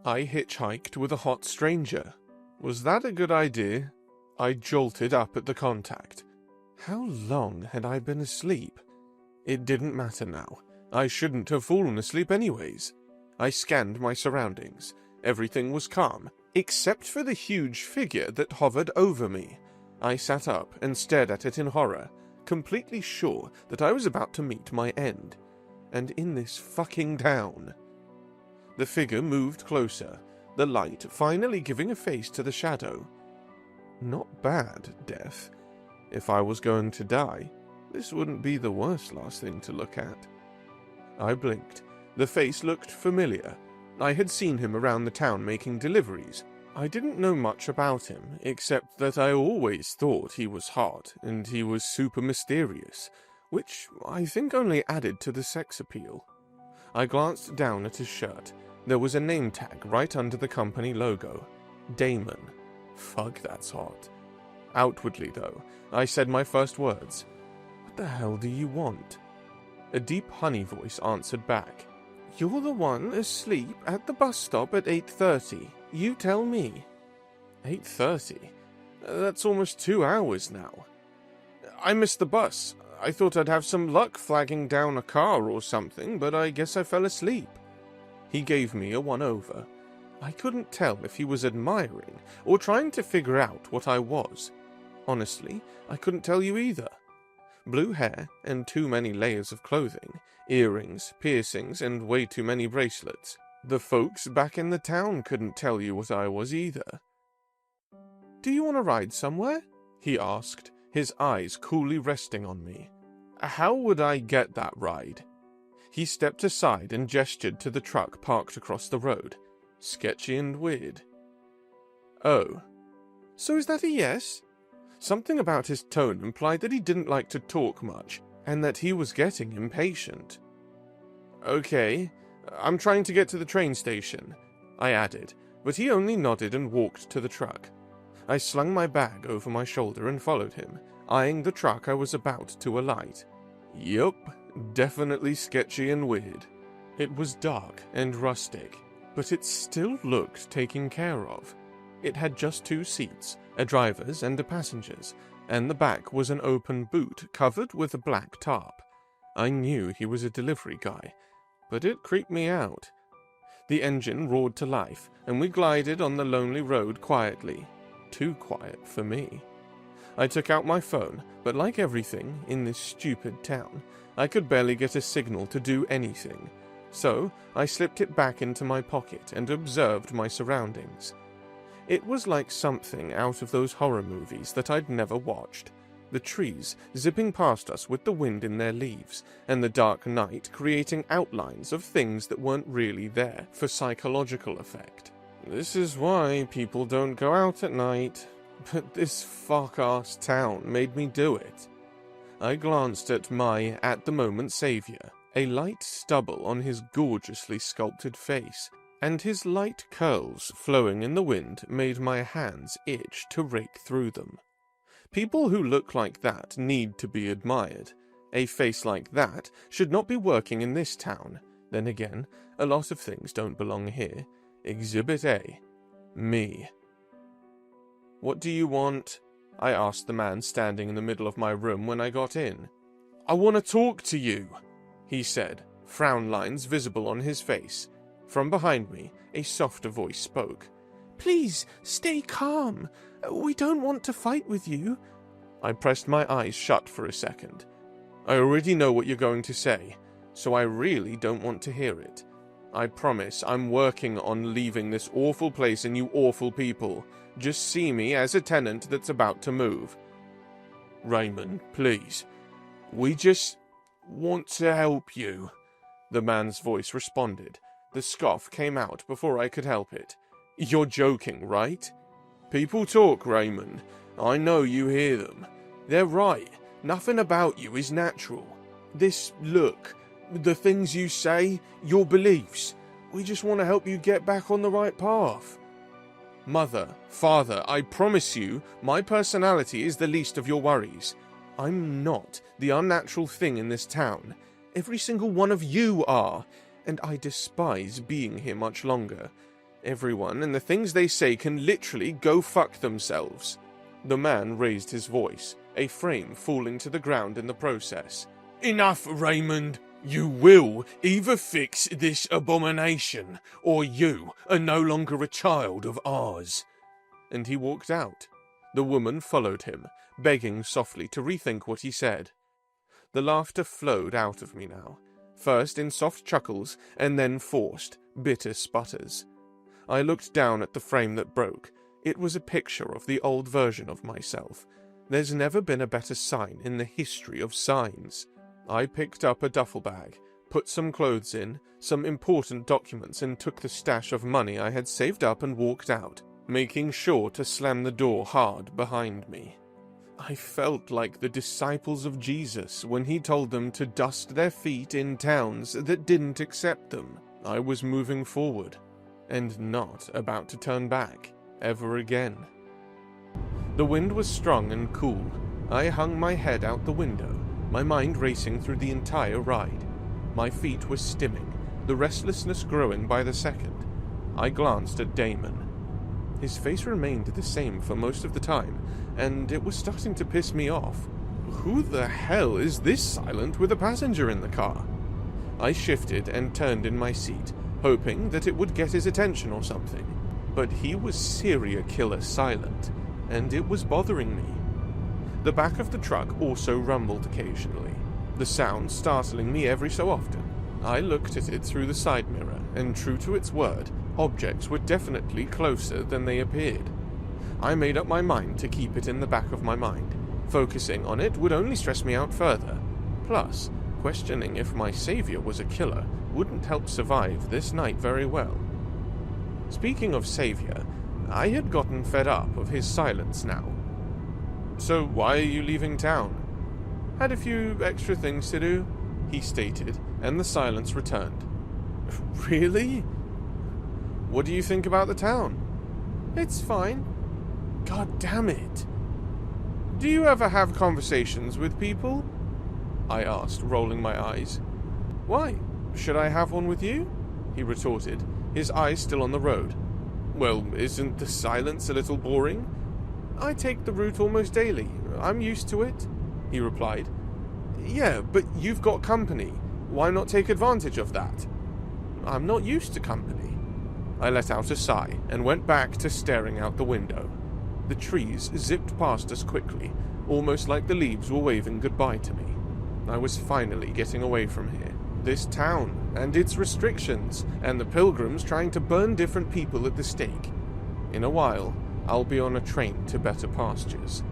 I hitchhiked with a hot stranger. Was that a good idea? I jolted up at the contact. How long had I been asleep? It didn't matter now. I shouldn't have fallen asleep anyways. I scanned my surroundings. Everything was calm, except for the huge figure that hovered over me. I sat up and stared at it in horror, completely sure that I was about to meet my end. And in this fucking town. The figure moved closer, the light finally giving a face to the shadow. Not bad, death. If I was going to die, this wouldn't be the worst last thing to look at. I blinked. The face looked familiar. I had seen him around the town making deliveries. I didn't know much about him, except that I always thought he was hot and he was super mysterious, which I think only added to the sex appeal. I glanced down at his shirt. There was a name tag right under the company logo. Damon. Fuck, that's hot. Outwardly, though, I said my first words. What the hell do you want? A deep honey voice answered back. You're the one asleep at the bus stop at 8:30. You tell me. 8:30? That's almost 2 hours now. I missed the bus. I thought I'd have some luck flagging down a car or something, but I guess I fell asleep. He gave me a one-over. I couldn't tell if he was admiring or trying to figure out what I was. Honestly, I couldn't tell you either. Blue hair and too many layers of clothing, earrings, piercings, and way too many bracelets. The folks back in the town couldn't tell you what I was either. Do you want to ride somewhere? He asked, his eyes coolly resting on me. How would I get that ride? He stepped aside and gestured to the truck parked across the road. Sketchy and weird. Oh. So is that a yes? Something about his tone implied that he didn't like to talk much, and that he was getting impatient. Okay, I'm trying to get to the train station, I added, but he only nodded and walked to the truck. I slung my bag over my shoulder and followed him, eyeing the truck I was about to alight. Yup, definitely sketchy and weird. It was dark and rustic, but it still looked taken care of. It had just 2 seats, a driver's and a passenger's, and the back was an open boot covered with a black tarp. I knew he was a delivery guy, but it creeped me out. The engine roared to life, and we glided on the lonely road quietly. Too quiet for me. I took out my phone, but like everything in this stupid town, I could barely get a signal to do anything. So I slipped it back into my pocket and observed my surroundings. It was like something out of those horror movies that I'd never watched. The trees zipping past us with the wind in their leaves, and the dark night creating outlines of things that weren't really there for psychological effect. This is why people don't go out at night. But this fuck-ass town made me do it. I glanced at my, at the moment, savior, a light stubble on his gorgeously sculpted face, and his light curls flowing in the wind made my hands itch to rake through them. People who look like that need to be admired. A face like that should not be working in this town. Then again, a lot of things don't belong here. Exhibit A. Me. What do you want? I asked the man standing in the middle of my room when I got in. I want to talk to you, he said, frown lines visible on his face. From behind me, a softer voice spoke. Please, stay calm. We don't want to fight with you. I pressed my eyes shut for a second. I already know what you're going to say, so I really don't want to hear it. I promise I'm working on leaving this awful place and you awful people. Just see me as a tenant that's about to move. Raymond, please. We just want to help you. The man's voice responded. The scoff came out before I could help it. You're joking, right? People talk, Raymond. I know you hear them. They're right. Nothing about you is natural. This look, the things you say, your beliefs. We just want to help you get back on the right path. Mother, father, I promise you, my personality is the least of your worries. I'm not the unnatural thing in this town. Every single one of you are, and I despise being here much longer. Everyone and the things they say can literally go fuck themselves." The man raised his voice, a frame falling to the ground in the process. "Enough, Raymond. You will either fix this abomination, or you are no longer a child of ours." And he walked out. The woman followed him, begging softly to rethink what he said. The laughter flowed out of me now, first in soft chuckles and then forced, bitter sputters. I looked down at the frame that broke. It was a picture of the old version of myself. There's never been a better sign in the history of signs. I picked up a duffel bag, put some clothes in, some important documents, and took the stash of money I had saved up and walked out, making sure to slam the door hard behind me. I felt like the disciples of Jesus when he told them to dust their feet in towns that didn't accept them. I was moving forward, and not about to turn back, ever again. The wind was strong and cool. I hung my head out the window, my mind racing through the entire ride. My feet were stimming, the restlessness growing by the second. I glanced at Damon. His face remained the same for most of the time, and it was starting to piss me off. Who the hell is this silent with a passenger in the car? I shifted and turned in my seat, hoping that it would get his attention or something. But he was serial killer silent, and it was bothering me. The back of the truck also rumbled occasionally, the sound startling me every so often. I looked at it through the side mirror, and true to its word, objects were definitely closer than they appeared. I made up my mind to keep it in the back of my mind. Focusing on it would only stress me out further. Plus, questioning if my savior was a killer wouldn't help survive this night very well. Speaking of savior, I had gotten fed up of his silence now. "So why are you leaving town?" "Had a few extra things to do," he stated, and the silence returned. "Really? What do you think about the town?" "It's fine." "God damn it. Do you ever have conversations with people?" I asked, rolling my eyes. "Why? Should I have one with you?" he retorted, his eyes still on the road. "Well, isn't the silence a little boring?" "I take the route almost daily. I'm used to it," he replied. "Yeah, but you've got company. Why not take advantage of that?" "I'm not used to company." I let out a sigh and went back to staring out the window. The trees zipped past us quickly, almost like the leaves were waving goodbye to me. I was finally getting away from here. This town, and its restrictions, and the pilgrims trying to burn different people at the stake. In a while, I'll be on a train to better pastures.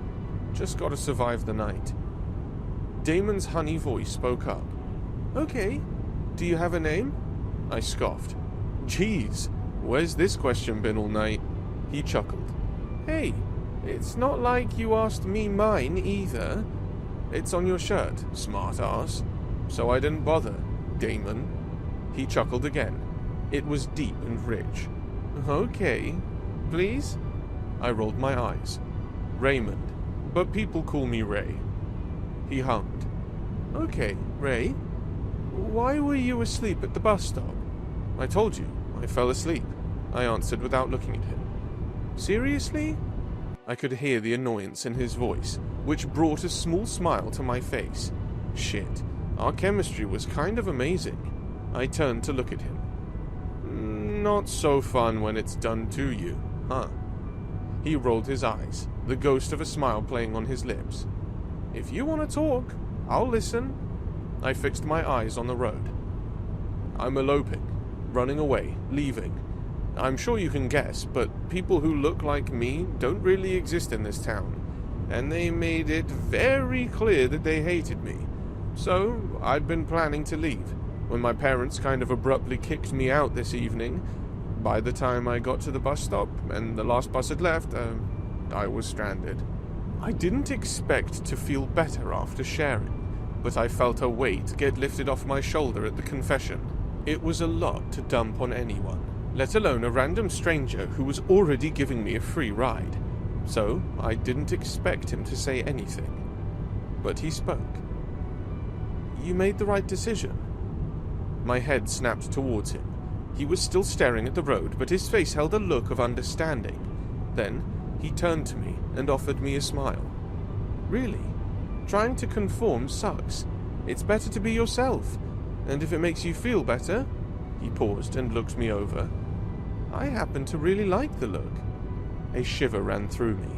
Just gotta survive the night. Damon's honey voice spoke up. "Okay, do you have a name?" I scoffed. "Geez, where's this question been all night?" He chuckled. "Hey, it's not like you asked me mine either. It's on your shirt, smart ass. So I didn't bother, Damon." He chuckled again. It was deep and rich. "Okay, please?" I rolled my eyes. "Raymond, but people call me Ray." He hummed. "Okay, Ray. Why were you asleep at the bus stop?" "I told you, I fell asleep," I answered without looking at him. "Seriously?" I could hear the annoyance in his voice, which brought a small smile to my face. Shit, our chemistry was kind of amazing. I turned to look at him. "Not so fun when it's done to you, huh?" He rolled his eyes, the ghost of a smile playing on his lips. "If you want to talk, I'll listen." I fixed my eyes on the road. "I'm eloping, running away, leaving. I'm sure you can guess, but people who look like me don't really exist in this town, and they made it very clear that they hated me. So I'd been planning to leave, when my parents kind of abruptly kicked me out this evening. By the time I got to the bus stop, and the last bus had left, I was stranded." I didn't expect to feel better after sharing, but I felt a weight get lifted off my shoulder at the confession. It was a lot to dump on anyone, let alone a random stranger who was already giving me a free ride. So I didn't expect him to say anything. But he spoke. "You made the right decision." My head snapped towards him. He was still staring at the road, but his face held a look of understanding. Then he turned to me and offered me a smile. Really? Trying to conform sucks. It's better to be yourself. And if it makes you feel better... He paused and looked me over. I happen to really like the look. A shiver ran through me.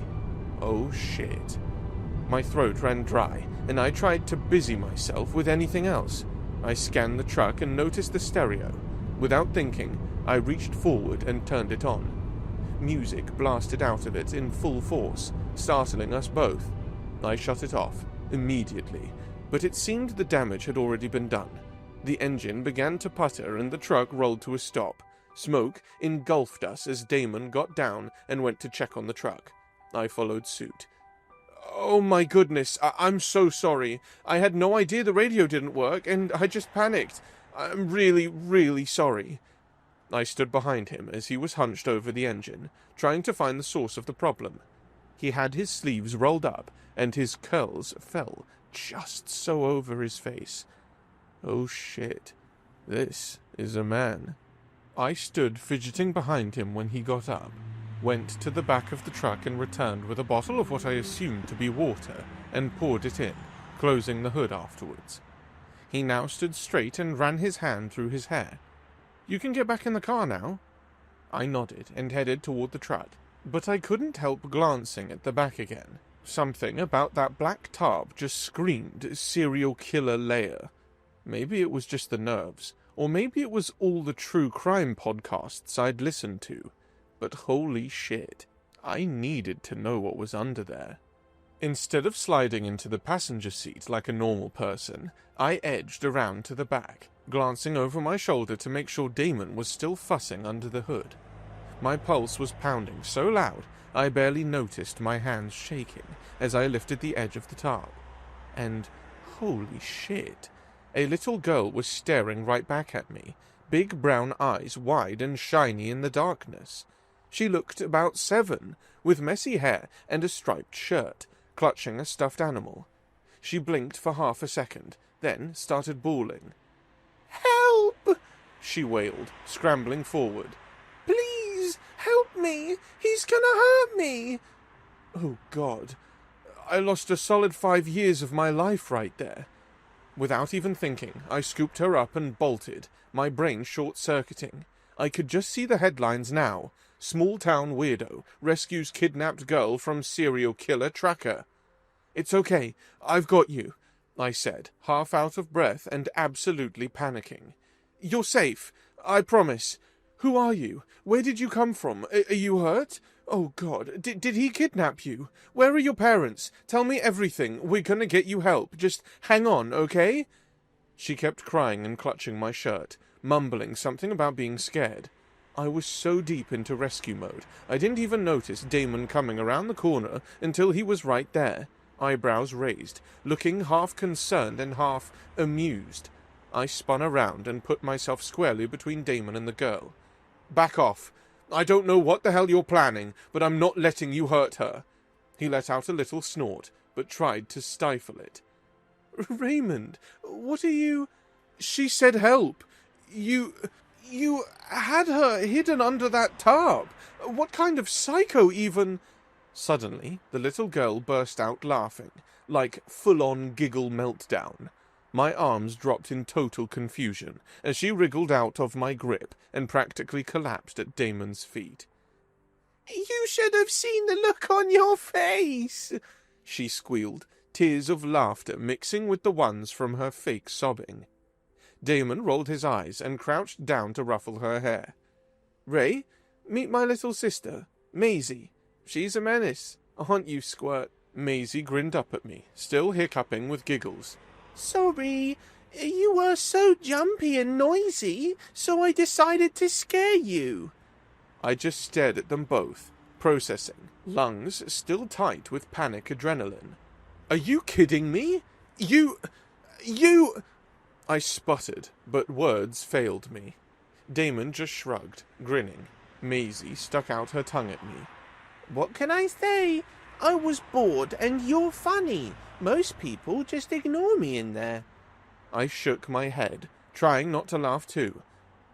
Oh shit. My throat ran dry, and I tried to busy myself with anything else. I scanned the truck and noticed the stereo. Without thinking, I reached forward and turned it on. Music blasted out of it in full force, startling us both. I shut it off, immediately, but it seemed the damage had already been done. The engine began to putter and the truck rolled to a stop. Smoke engulfed us as Damon got down and went to check on the truck. I followed suit. Oh my goodness, I'm so sorry. I had no idea the radio didn't work, and I just panicked. I'm really, really sorry. I stood behind him as he was hunched over the engine, trying to find the source of the problem. He had his sleeves rolled up, and his curls fell just so over his face. Oh shit, this is a man. I stood fidgeting behind him when he got up, went to the back of the truck and returned with a bottle of what I assumed to be water, and poured it in, closing the hood afterwards. He now stood straight and ran his hand through his hair. You can get back in the car now. I nodded and headed toward the truck, but I couldn't help glancing at the back again. Something about that black tarp just screamed serial killer layer. Maybe it was just the nerves, or maybe it was all the true crime podcasts I'd listened to. But holy shit, I needed to know what was under there. Instead of sliding into the passenger seat like a normal person, I edged around to the back, glancing over my shoulder to make sure Damon was still fussing under the hood. My pulse was pounding so loud, I barely noticed my hands shaking as I lifted the edge of the tarp. And holy shit, a little girl was staring right back at me, big brown eyes wide and shiny in the darkness. She looked about 7, with messy hair and a striped shirt, clutching a stuffed animal. She blinked for half a second, then started bawling. "Help!" she wailed, scrambling forward. "Please, help me! He's gonna hurt me!" Oh God, I lost a solid 5 years of my life right there. Without even thinking, I scooped her up and bolted, my brain short-circuiting. I could just see the headlines now. Small-town weirdo rescues kidnapped girl from serial killer tracker. "It's okay, I've got you," I said, half out of breath and absolutely panicking. "You're safe, I promise. Who are you? Where did you come from? Are you hurt? Oh God, did he kidnap you? Where are your parents? Tell me everything. We're gonna get you help. Just hang on, okay?" She kept crying and clutching my shirt, mumbling something about being scared. I was so deep into rescue mode, I didn't even notice Damon coming around the corner until he was right there, eyebrows raised, looking half concerned and half amused. I spun around and put myself squarely between Damon and the girl. "Back off. I don't know what the hell you're planning, but I'm not letting you hurt her." He let out a little snort, but tried to stifle it. "Raymond, what are you—" "She said help. You had her hidden under that tarp. What kind of psycho even—" Suddenly, the little girl burst out laughing, like full-on giggle meltdown. My arms dropped in total confusion as she wriggled out of my grip and practically collapsed at Damon's feet. "You should have seen the look on your face," she squealed, tears of laughter mixing with the ones from her fake sobbing. Damon rolled his eyes and crouched down to ruffle her hair. "Ray, meet my little sister, Maisie. She's a menace. Aren't you, Squirt?" Maisie grinned up at me, still hiccuping with giggles. "Sorry, you were so jumpy and noisy, so I decided to scare you." I just stared at them both, processing, lungs still tight with panic adrenaline. "Are you kidding me? You... I sputtered, but words failed me. Damon just shrugged, grinning. Maisie stuck out her tongue at me. "What can I say? I was bored and you're funny. Most people just ignore me in there." I shook my head, trying not to laugh too.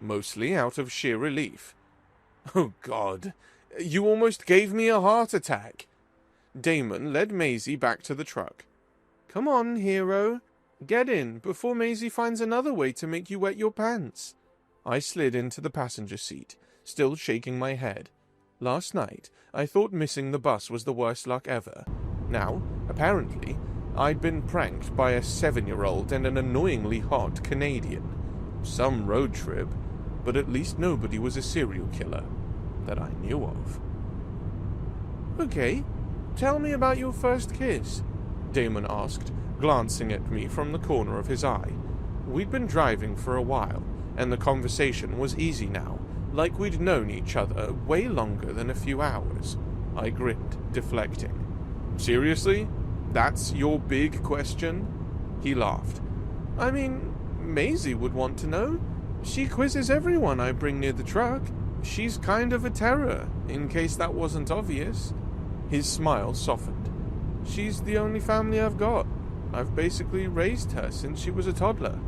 mostly out of sheer relief. Oh God, you almost gave me a heart attack. Damon led Maisie back to the truck. Come on, hero. Get in before Maisie finds another way to make you wet your pants. I slid into the passenger seat, still shaking my head. Last night, I thought missing the bus was the worst luck ever. Now, apparently, I'd been pranked by a 7-year-old and an annoyingly hot Canadian. Some road trip, but at least nobody was a serial killer that I knew of. Okay, tell me about your first kiss, Damon asked, glancing at me from the corner of his eye. We'd been driving for a while, and the conversation was easy now, like we'd known each other way longer than a few hours. I grinned, deflecting. Seriously? That's your big question? He laughed. I mean, Maisie would want to know. She quizzes everyone I bring near the truck. She's kind of a terror, in case that wasn't obvious. His smile softened. She's the only family I've got. I've basically raised her since she was a toddler.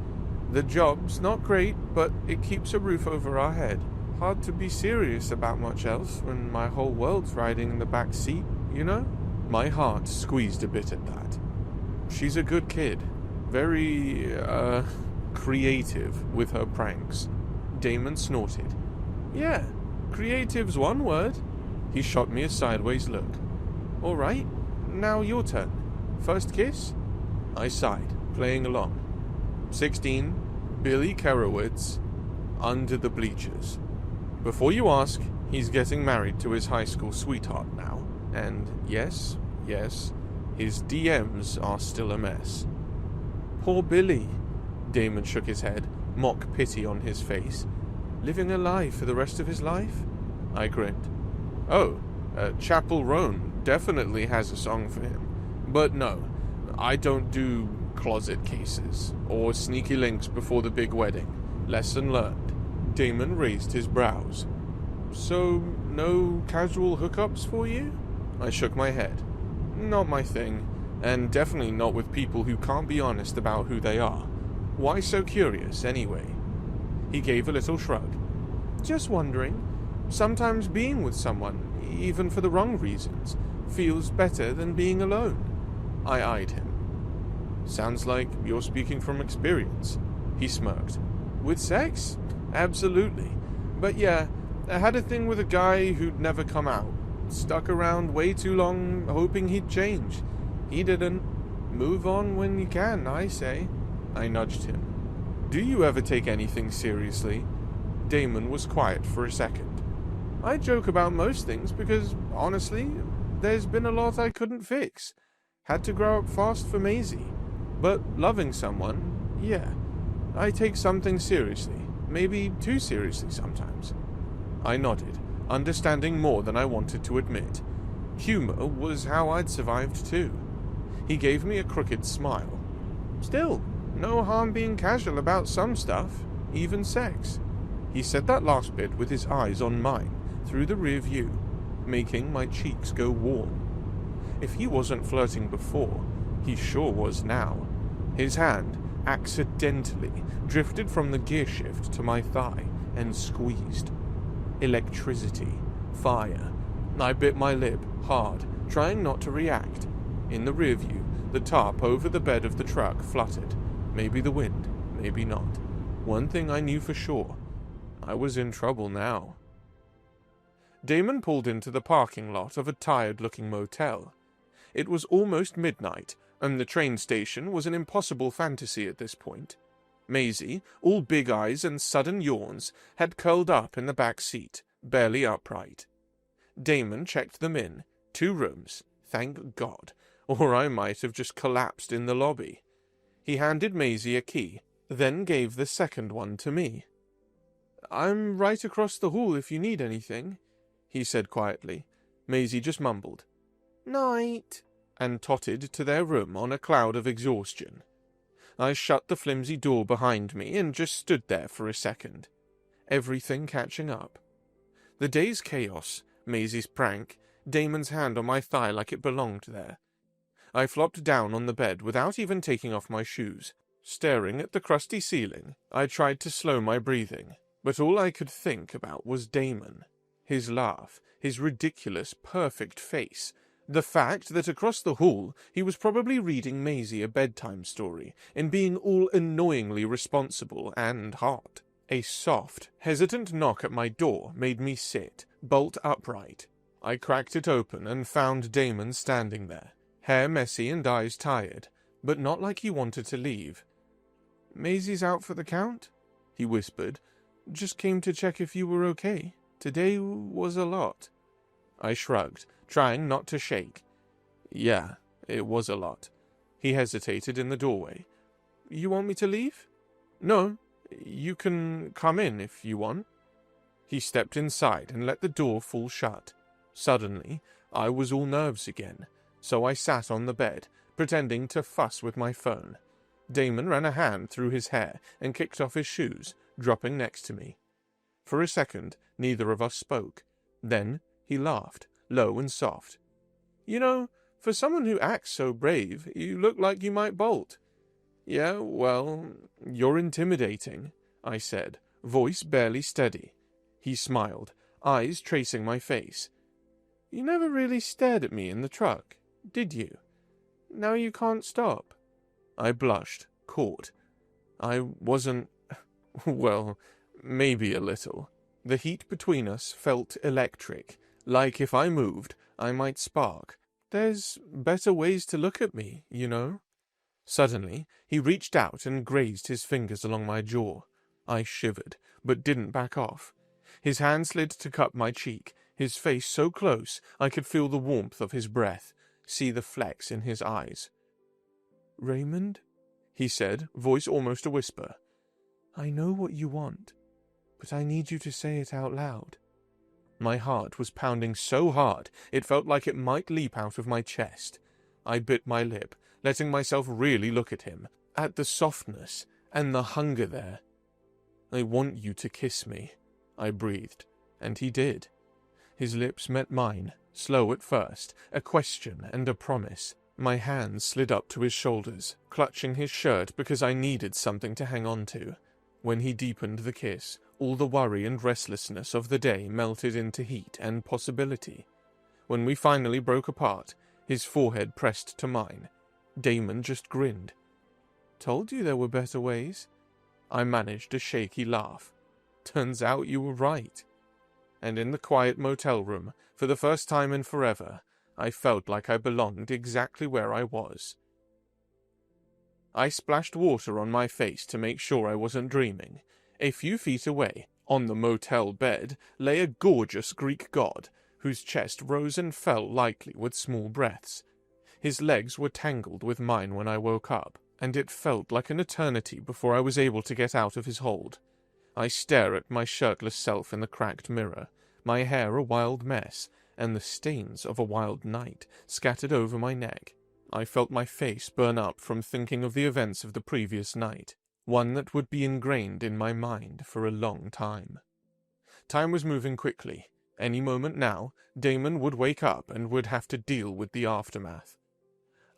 The job's not great, but it keeps a roof over our head. Hard to be serious about much else when my whole world's riding in the back seat, you know? My heart squeezed a bit at that. She's a good kid. Very, creative with her pranks. Damon snorted. Yeah, creative's one word. He shot me a sideways look. All right, now your turn. First kiss? I sighed, playing along. 16, Billy Kerowitz, under the bleachers. Before you ask, he's getting married to his high school sweetheart now. And yes, his DMs are still a mess. Poor Billy. Damon shook his head, mock pity on his face. Living a lie for the rest of his life? I grinned. Oh, Chapel Roan definitely has a song for him. But no, I don't do closet cases or sneaky links before the big wedding. Lesson learned. Damon raised his brows. So, no casual hookups for you? I shook my head. Not my thing, and definitely not with people who can't be honest about who they are. Why so curious, anyway? He gave a little shrug. Just wondering. Sometimes being with someone, even for the wrong reasons, feels better than being alone. I eyed him. Sounds like you're speaking from experience. He smirked. With sex? Absolutely. But yeah, I had a thing with a guy who'd never come out. Stuck around way too long, hoping he'd change. He didn't. Move on when you can, I say. I nudged him. Do you ever take anything seriously? Damon was quiet for a second. I joke about most things because, honestly, there's been a lot I couldn't fix. Had to grow up fast for Maisie. But loving someone, yeah. I take something seriously. Maybe too seriously sometimes. I nodded, understanding more than I wanted to admit. Humor was how I'd survived too. He gave me a crooked smile. Still, no harm being casual about some stuff, even sex. He said that last bit with his eyes on mine, through the rear view, making my cheeks go warm. If he wasn't flirting before, he sure was now. His hand, accidentally, drifted from the gear shift to my thigh and squeezed. Electricity. Fire. I bit my lip, hard, trying not to react. In the rear view, the tarp over the bed of the truck fluttered. Maybe the wind, maybe not. One thing I knew for sure. I was in trouble now. Damon pulled into the parking lot of a tired-looking motel. It was almost midnight, and the train station was an impossible fantasy at this point. Maisie, all big eyes and sudden yawns, had curled up in the back seat, barely upright. Damon checked them in. 2 rooms, thank God, or I might have just collapsed in the lobby. He handed Maisie a key, then gave the second one to me. I'm right across the hall if you need anything, he said quietly. Maisie just mumbled, "Night," and totted to their room on a cloud of exhaustion. I shut the flimsy door behind me and just stood there for a second. Everything catching up. The day's chaos, Maisie's prank, Damon's hand on my thigh like it belonged there. I flopped down on the bed without even taking off my shoes. Staring at the crusty ceiling, I tried to slow my breathing. But all I could think about was Damon. His laugh, his ridiculous, perfect face, the fact that across the hall he was probably reading Maisie a bedtime story and being all annoyingly responsible and hot. A soft, hesitant knock at my door made me sit, bolt upright. I cracked it open and found Damon standing there, hair messy and eyes tired, but not like he wanted to leave. "Maisie's out for the count?" he whispered. "Just came to check if you were okay. Today was a lot." I shrugged, trying not to shake. "Yeah, it was a lot." He hesitated in the doorway. "You want me to leave?" "No, you can come in if you want." He stepped inside and let the door fall shut. Suddenly, I was all nerves again, so I sat on the bed, pretending to fuss with my phone. Damon ran a hand through his hair and kicked off his shoes, dropping next to me. For a second, neither of us spoke. Then he laughed, low and soft. "You know, for someone who acts so brave, you look like you might bolt." "Yeah, well, you're intimidating," I said, voice barely steady. He smiled, eyes tracing my face. "You never really stared at me in the truck, did you? Now you can't stop." I blushed, caught. I wasn't... well, maybe a little. The heat between us felt electric, like if I moved, I might spark. "There's better ways to look at me, you know." Suddenly, he reached out and grazed his fingers along my jaw. I shivered, but didn't back off. His hand slid to cup my cheek, his face so close I could feel the warmth of his breath, see the flecks in his eyes. "Raymond," he said, voice almost a whisper, "I know what you want, but I need you to say it out loud." My heart was pounding so hard it felt like it might leap out of my chest. I bit my lip, letting myself really look at him, at the softness and the hunger there. "I want you to kiss me," I breathed, and he did. His lips met mine, slow at first, a question and a promise. My hands slid up to his shoulders, clutching his shirt because I needed something to hang on to. When he deepened the kiss, all the worry and restlessness of the day melted into heat and possibility. When we finally broke apart, his forehead pressed to mine. Damon just grinned. "Told you there were better ways." I managed a shaky laugh. "Turns out you were right." And in the quiet motel room, for the first time in forever, I felt like I belonged exactly where I was. I splashed water on my face to make sure I wasn't dreaming. A few feet away, on the motel bed, lay a gorgeous Greek god, whose chest rose and fell lightly with small breaths. His legs were tangled with mine when I woke up, and it felt like an eternity before I was able to get out of his hold. I stare at my shirtless self in the cracked mirror, my hair a wild mess, and the stains of a wild night scattered over my neck. I felt my face burn up from thinking of the events of the previous night, one that would be ingrained in my mind for a long time. Time was moving quickly. Any moment now, Damon would wake up and would have to deal with the aftermath.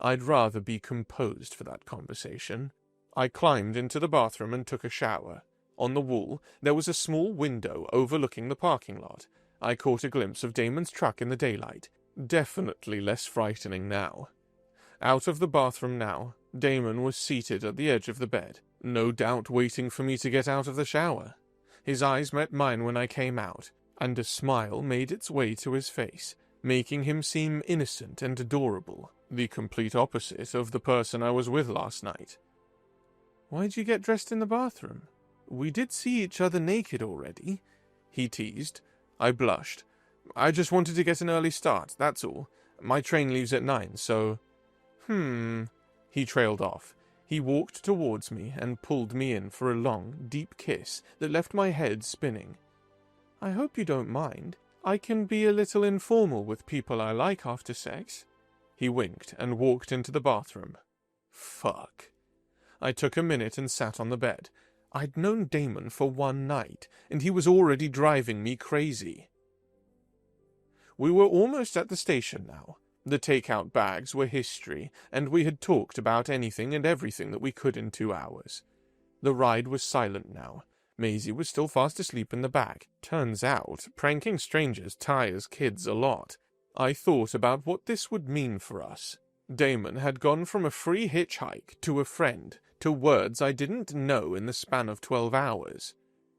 I'd rather be composed for that conversation. I climbed into the bathroom and took a shower. On the wall, there was a small window overlooking the parking lot. I caught a glimpse of Damon's truck in the daylight. Definitely less frightening now. Out of the bathroom now, Damon was seated at the edge of the bed, no doubt waiting for me to get out of the shower. His eyes met mine when I came out, and a smile made its way to his face, making him seem innocent and adorable, the complete opposite of the person I was with last night. "Why'd you get dressed in the bathroom? We did see each other naked already," he teased. I blushed. "I just wanted to get an early start, that's all. My train leaves at 9, so..." He trailed off. He walked towards me and pulled me in for a long, deep kiss that left my head spinning. "I hope you don't mind. I can be a little informal with people I like after sex." He winked and walked into the bathroom. Fuck. I took a minute and sat on the bed. I'd known Damon for one night, and he was already driving me crazy. We were almost at the station now. The takeout bags were history, and we had talked about anything and everything that we could in 2 hours. The ride was silent now. Maisie was still fast asleep in the back. Turns out, pranking strangers tires kids a lot. I thought about what this would mean for us. Damon had gone from a free hitchhike to a friend to words I didn't know in the span of 12 hours.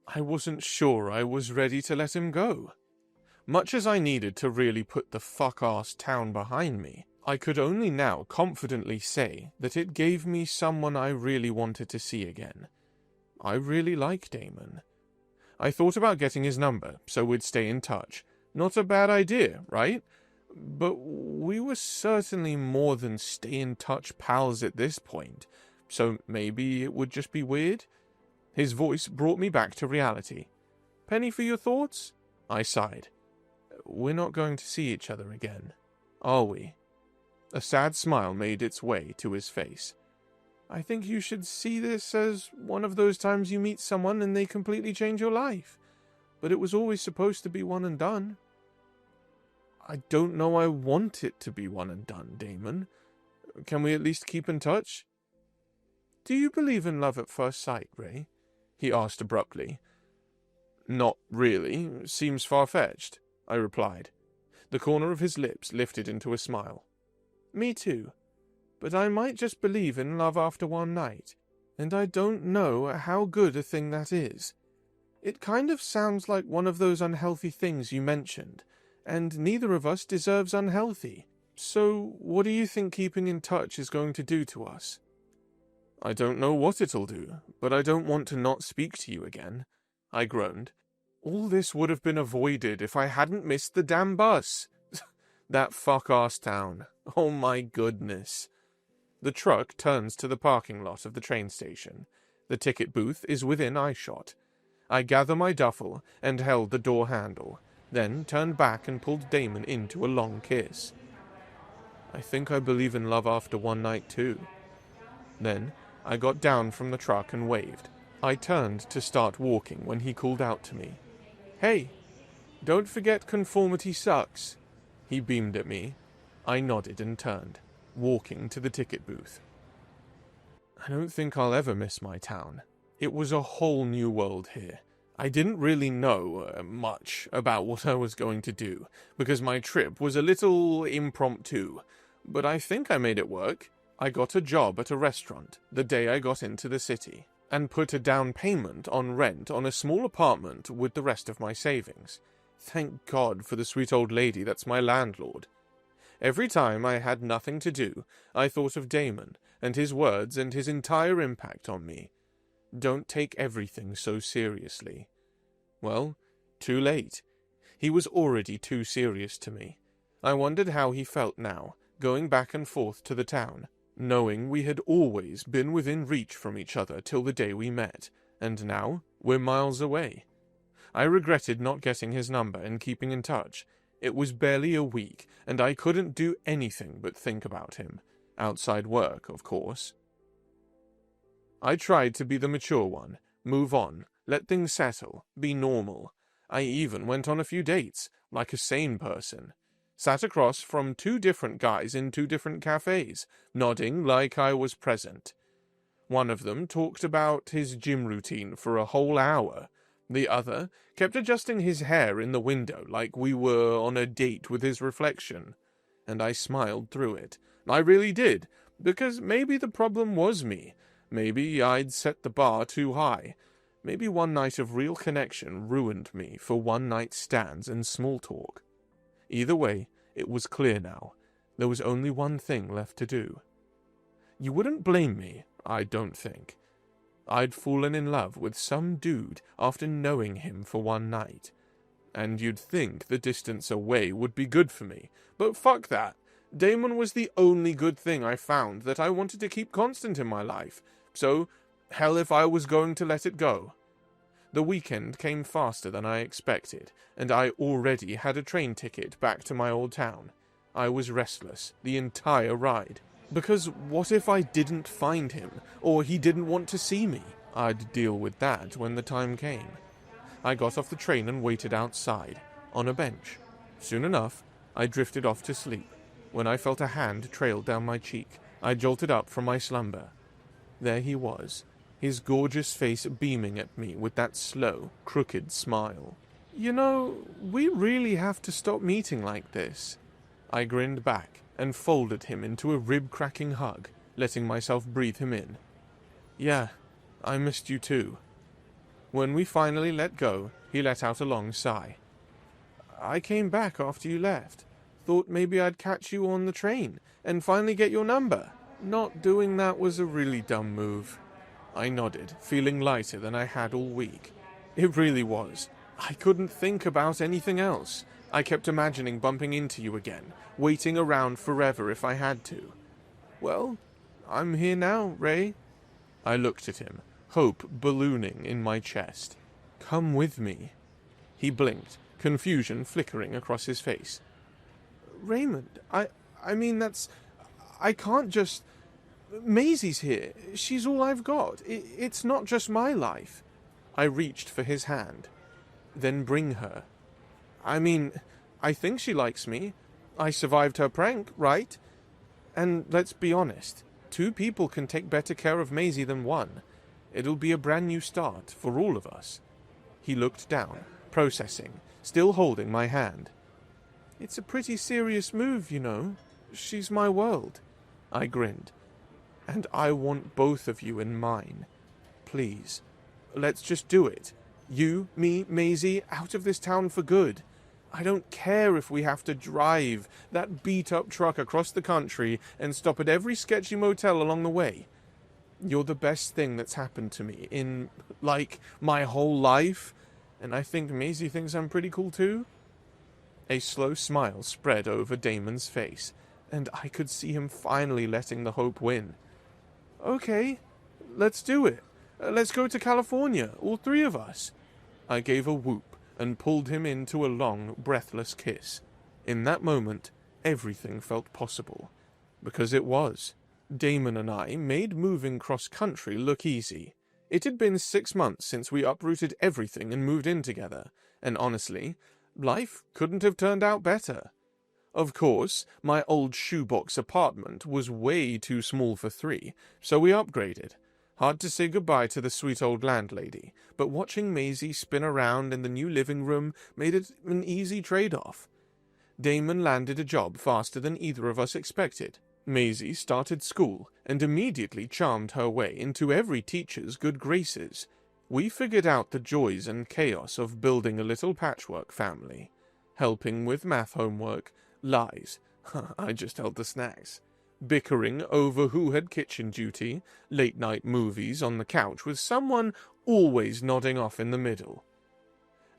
I wasn't sure I was ready to let him go. Much as I needed to really put the fuck-ass town behind me, I could only now confidently say that it gave me someone I really wanted to see again. I really like Damon. I thought about getting his number, so we'd stay in touch. Not a bad idea, right? But we were certainly more than stay-in-touch pals at this point, so maybe it would just be weird? His voice brought me back to reality. "Penny for your thoughts?" I sighed. "We're not going to see each other again, are we?" A sad smile made its way to his face. "I think you should see this as one of those times you meet someone and they completely change your life. But it was always supposed to be one and done." "I don't know I want it to be one and done, Damon. Can we at least keep in touch?" "Do you believe in love at first sight, Ray?" he asked abruptly. "Not really. Seems far-fetched," I replied. The corner of his lips lifted into a smile. "Me too. But I might just believe in love after one night, and I don't know how good a thing that is. It kind of sounds like one of those unhealthy things you mentioned, and neither of us deserves unhealthy. So what do you think keeping in touch is going to do to us?" "I don't know what it'll do, but I don't want to not speak to you again," I groaned. All this would have been avoided if I hadn't missed the damn bus. That fuck-ass town. Oh my goodness. The truck turns to the parking lot of the train station. The ticket booth is within eyeshot. I gather my duffel and held the door handle, then turned back and pulled Damon into a long kiss. "I think I believe in love after one night too." Then I got down from the truck and waved. I turned to start walking when he called out to me. "Hey, don't forget conformity sucks." He beamed at me. I nodded and turned, walking to the ticket booth. I don't think I'll ever miss my town. It was a whole new world here. I didn't really know much about what I was going to do, because my trip was a little impromptu, but I think I made it work. I got a job at a restaurant the day I got into the city, and put a down payment on rent on a small apartment with the rest of my savings. Thank God for the sweet old lady that's my landlord. Every time I had nothing to do, I thought of Damon, and his words and his entire impact on me. Don't take everything so seriously. Well, too late. He was already too serious to me. I wondered how he felt now, going back and forth to the town, knowing we had always been within reach from each other till the day we met, and now we're miles away. I regretted not getting his number and keeping in touch. It was barely a week, and I couldn't do anything but think about him. Outside work, of course. I tried to be the mature one, move on, let things settle, be normal. I even went on a few dates, like a sane person. Sat across from 2 different guys in 2 different cafes, nodding like I was present. One of them talked about his gym routine for a whole hour. The other kept adjusting his hair in the window like we were on a date with his reflection. And I smiled through it. I really did, because maybe the problem was me. Maybe I'd set the bar too high. Maybe one night of real connection ruined me for one-night stands and small talk. Either way, it was clear now. There was only one thing left to do. You wouldn't blame me, I don't think. I'd fallen in love with some dude after knowing him for one night. And you'd think the distance away would be good for me, but fuck that. Damon was the only good thing I found that I wanted to keep constant in my life, so hell if I was going to let it go. The weekend came faster than I expected, and I already had a train ticket back to my old town. I was restless the entire ride. Because what if I didn't find him, or he didn't want to see me? I'd deal with that when the time came. I got off the train and waited outside, on a bench. Soon enough, I drifted off to sleep. When I felt a hand trail down my cheek, I jolted up from my slumber. There he was, his gorgeous face beaming at me with that slow, crooked smile. You know, we really have to stop meeting like this. I grinned back and folded him into a rib-cracking hug, letting myself breathe him in. Yeah, I missed you too. When we finally let go, he let out a long sigh. I came back after you left. Thought maybe I'd catch you on the train and finally get your number. Not doing that was a really dumb move. I nodded, feeling lighter than I had all week. It really was. I couldn't think about anything else. I kept imagining bumping into you again, waiting around forever if I had to. Well, I'm here now, Ray. I looked at him, hope ballooning in my chest. Come with me. He blinked, confusion flickering across his face. Raymond, I mean, I can't just... Maisie's here. She's all I've got. It's not just my life. I reached for his hand. Then bring her. I mean, I think she likes me. I survived her prank, right? And let's be honest, 2 people can take better care of Maisie than 1. It'll be a brand new start for all of us. He looked down, processing, still holding my hand. It's a pretty serious move, you know. She's my world. I grinned. And I want both of you in mine. Please, let's just do it. You, me, Maisie, out of this town for good. I don't care if we have to drive that beat-up truck across the country and stop at every sketchy motel along the way. You're the best thing that's happened to me in, like, my whole life. And I think Maisie thinks I'm pretty cool too. A slow smile spread over Damon's face, and I could see him finally letting the hope win. Okay, let's do it. Let's go to California, all 3 of us. I gave a whoop and pulled him into a long, breathless kiss. In that moment, everything felt possible. Because it was. Damon and I made moving cross-country look easy. It had been 6 months since we uprooted everything and moved in together, and honestly, life couldn't have turned out better. Of course, my old shoebox apartment was way too small for 3, so we upgraded. Hard to say goodbye to the sweet old landlady, but watching Maisie spin around in the new living room made it an easy trade-off. Damon landed a job faster than either of us expected. Maisie started school and immediately charmed her way into every teacher's good graces. We figured out the joys and chaos of building a little patchwork family, helping with math homework, lies, I just held the snacks, bickering over who had kitchen duty, late-night movies on the couch with someone always nodding off in the middle.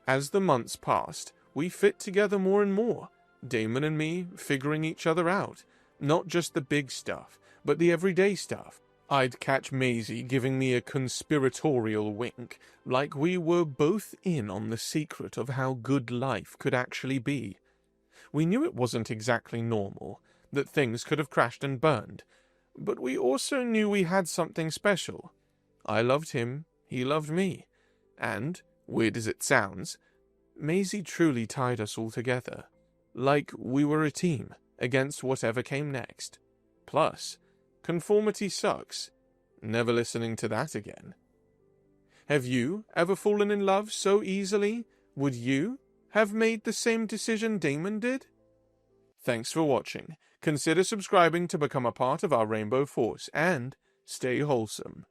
As the months passed, we fit together more and more, Damon and me figuring each other out, not just the big stuff, but the everyday stuff. I'd catch Maisie giving me a conspiratorial wink, like we were both in on the secret of how good life could actually be. We knew it wasn't exactly normal, that things could have crashed and burned, but we also knew we had something special. I loved him, he loved me, and, weird as it sounds, Maisie truly tied us all together, like we were a team against whatever came next. Plus, conformity sucks. Never listening to that again. Have you ever fallen in love so easily? Would you have made the same decision Damon did? Thanks for watching. Consider subscribing to become a part of our Rainbow Force, and stay wholesome.